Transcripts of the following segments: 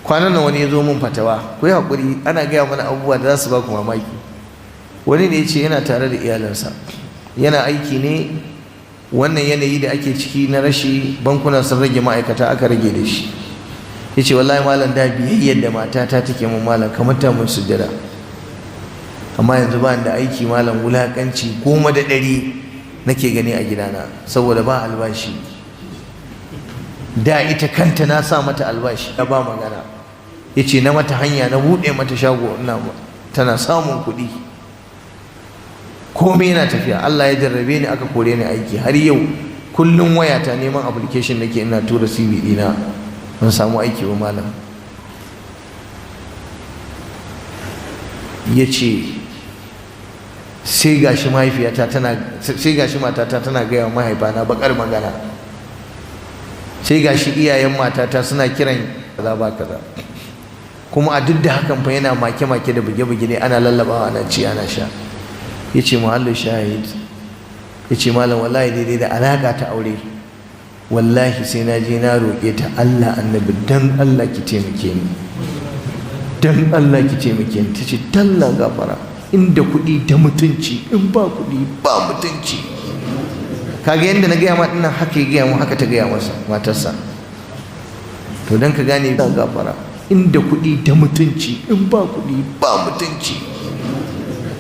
kwanan nan wani ya zo mun fatawa, ku yi haƙuri, ana gaya mana abubuwa da za su ba ku mamaki. Wani ne ya ce yana tare da iyalansa, yana aiki ne, wannan yanayi da ake ciki na rashi, bankuna sun rage ma'aikata, aka rage da shi. Ya ce wallahi malam, da biyayyar da matata take mun malam kamar ta mun sujjada, amma yanzu ba da aiki malam, wulaƙanci 10 nake gani a gidana saboda ba albashi. Da ita kanta na sa mata albashi, ba magana. Ya ce na mata hanya, na buɗe mata shago, tana samun kuɗi, komai yana tafiya. Allah ya jarrabe ni, aka kore ni aiki. Har yau kullum wayata neman application nake, ina tura CV ɗina, ban samu aiki ba malam. Ya ce sai gashi matata tana gaya wa mahaifana bakar magana, sai gashi iyayen matata suna kiran kaza ba kaza, kuma a duk da hakan fa yana make-make da buge-buge ne, ana lallabawa, ana ci, ana sha. Ya ce muhallu shahid, ya ce malam wallahi daidai da alaƙa ta aure, wallahi sai na je na roƙe ta, Allah annabi dan Allah ki taimake ni, dan Allah ki taimake ni. Ta ce dalla gafara, inda kuɗi da mutunci, in ba kuɗi ba mutunci. Kaga yadda na gaya ma dinnan, haka ya gaya mu, haka ta gaya masa matarsa. To dan ka gane dan gafara, inda kuɗi da mutunci, in ba kuɗi ba mutunci.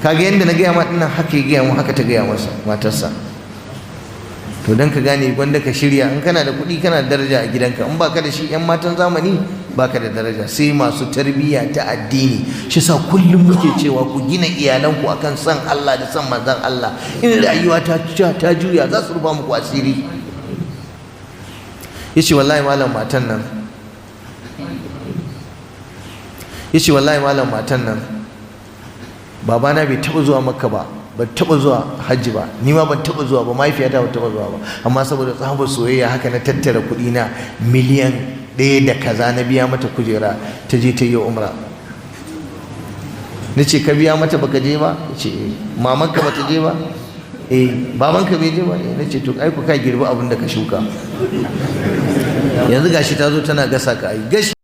Kaga yadda na gaya ma dinnan, haka ya gaya mu, haka ta gaya masa matarsa. To dan ka gane gwanda ka shirya, in kana da kuɗi kana da daraja a gidanka, in baka da shi, 'yan matan zamani baka da daraja, sai masu tarbiyya ta addini. Shi sa kullum muke cewa ku gina iyalanku akan san Allah da san manzon Allah. In rayuwa ta juya, za su rufa muku asiri. Yace wallahi malam matan nan, babana bai taɓa zuwa Makka ba, ban taɓa zuwa hajji ba, ni ma ban taɓa zuwa ba, mahaifiyata ban taɓa zuwa ba, amma saboda tsabar soyayya haka na tattara kuɗi na miliyan 1 da kaza, na biya mata kujera ta je ta yi umra. Na ce ka biya mata baka je ba? Ya ce mamanka bata je ba? Babanka bai je ba? Na ce to ai ku ka girbi abin da ka shuka. Yanzu gashi ta zo tana gasa ka ai gashi.